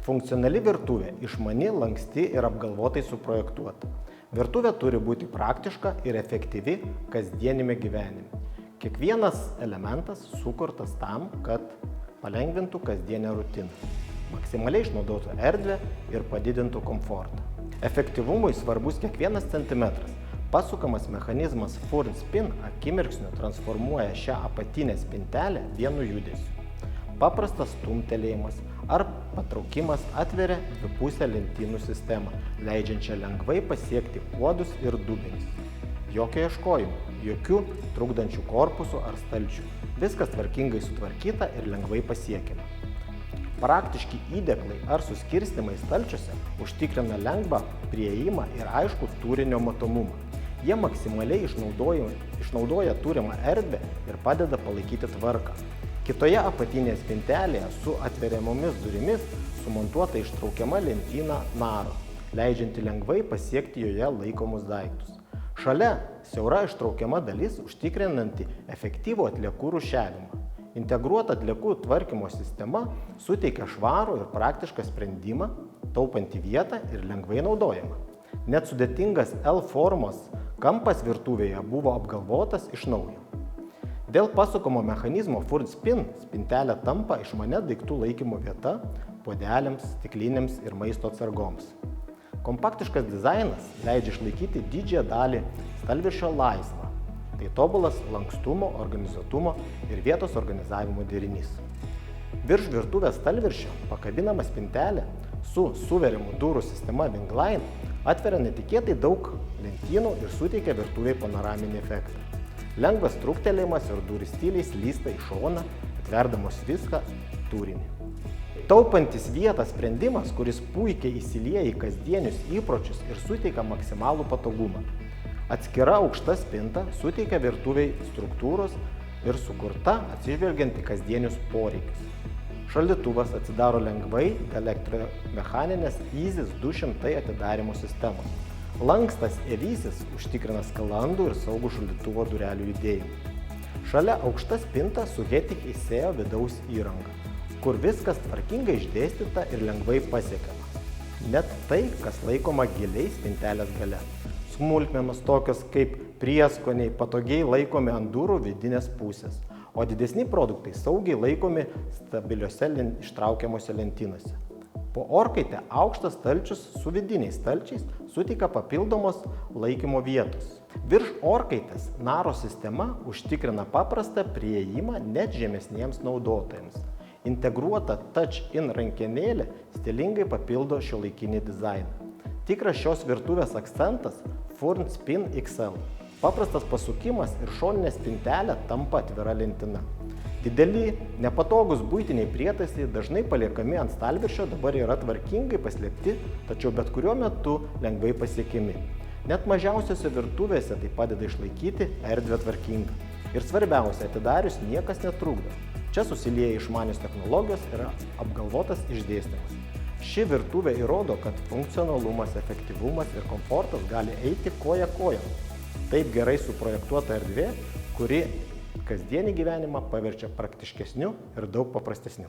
Funkcionali virtuvė išmani, lanksti ir apgalvotai suprojektuota. Virtuvė turi būti praktiška ir efektyvi kasdienime gyvenime. Kiekvienas elementas sukurtas tam, kad palengvintų kasdienę rutiną, maksimaliai išnaudotų erdvę ir padidintų komfortą. Efektyvumui svarbus kiekvienas centimetras. Pasukamas mechanizmas Furn-Spin akimirksniu transformuoja šią apatinę spintelę vienu judesiu. Paprastas stumtelėjimas ar patraukimas atveria dvipusę lentynų sistemą, leidžiančią lengvai pasiekti puodus ir dubenis. Jokio ieškojimo, jokių trukdančių korpusų ar stalčių. Viskas tvarkingai sutvarkyta ir lengvai pasiekiama. Praktiški įdėklai ar suskirstymai stalčiuose užtikrina lengvą priėjimą ir aiškų turinio matomumą. Jie maksimaliai išnaudoja turimą erdvę ir padeda palaikyti tvarką. Kitoje apatinėje spintelėje su atveriamomis durimis sumontuota ištraukiama lentyna naro, leidžianti lengvai pasiekti joje laikomus daiktus. Šalia siaura ištraukiama dalis užtikrinanti efektyvų atliekų rūšiavimą. Integruota atliekų tvarkymo sistema suteikia švarų ir praktišką sprendimą, taupantį vietą ir lengvai naudojamą. Net sudėtingas L formos kampas virtuvėje buvo apgalvotas iš naujo. Dėl pasukamo mechanizmo Furn-Spin spintelė tampa išmania daiktų laikymo vieta puodeliams, stiklinėms ir maisto atsargoms. Kompaktiškas dizainas leidžia išlaikyti didžiąją dalį stalviršio laisvą. Tai tobulas lankstumo, organizuotumo ir vietos organizavimo derinys. Virš virtuvės stalviršio pakabinama spintelė su suveriamų durų sistema Wingline atveria netikėtai daug lentynų ir suteikia virtuviai panoraminį efektą. Lengvas trūktelėjimas ir durys tyliai slysta į šoną, atverdamos viską turinį. Taupantis vietą sprendimas, kuris puikiai įsilieja į kasdienius įpročius ir suteikia maksimalų patogumą. Atskira aukšta spinta suteikia virtuviai struktūros ir sukurta atsižvelgiant į kasdienius poreikius. Šaldytuvas atsidaro lengvai elektromechaninės Easys 200 atidarymo sistemos. Lankstas Evysis užtikrina sklandų ir saugų šaldytuvo durelių judėjimą. Šalia aukšta spinta su Hetik įsėjo vidaus įranga, kur viskas tvarkingai išdėstyta ir lengvai pasiekiama. Net tai, kas laikoma giliai spintelės gale. Smulkmenos tokios kaip prieskoniai patogiai laikomi ant durų vidinės pusės, o didesni produktai saugiai laikomi stabiliuose ištraukiamuose lentynose. Po orkaitę aukštas stalčius su vidiniais stalčiais suteikia papildomos laikymo vietos. Virš orkaitės naro sistema užtikrina paprastą priėjimą net žemesniems naudotojams. Integruota touch-in rankenėlė stilingai papildo šiuolaikinį dizainą. Tikras šios virtuvės akcentas Furn-Spin XL. Paprastas pasukimas ir šoninė spintelė tampa atvira lentyna. Dideli, nepatogus buitiniai prietaisai dažnai paliekami ant stalviršio dabar yra tvarkingai paslėpti, tačiau bet kuriuo metu lengvai pasiekiami. Net mažiausiose virtuvėse tai padeda išlaikyti erdvę tvarkingą. Ir svarbiausia, atidarius niekas netrukdo. Čia susilieja išmanios technologijos ir apgalvotas išdėstymas. Ši virtuvė įrodo, kad funkcionalumas, efektyvumas ir komfortas gali eiti koja kojon. Taip gerai suprojektuota erdvė, kuri kasdienį gyvenimą paverčia praktiškesniu ir daug paprastesniu.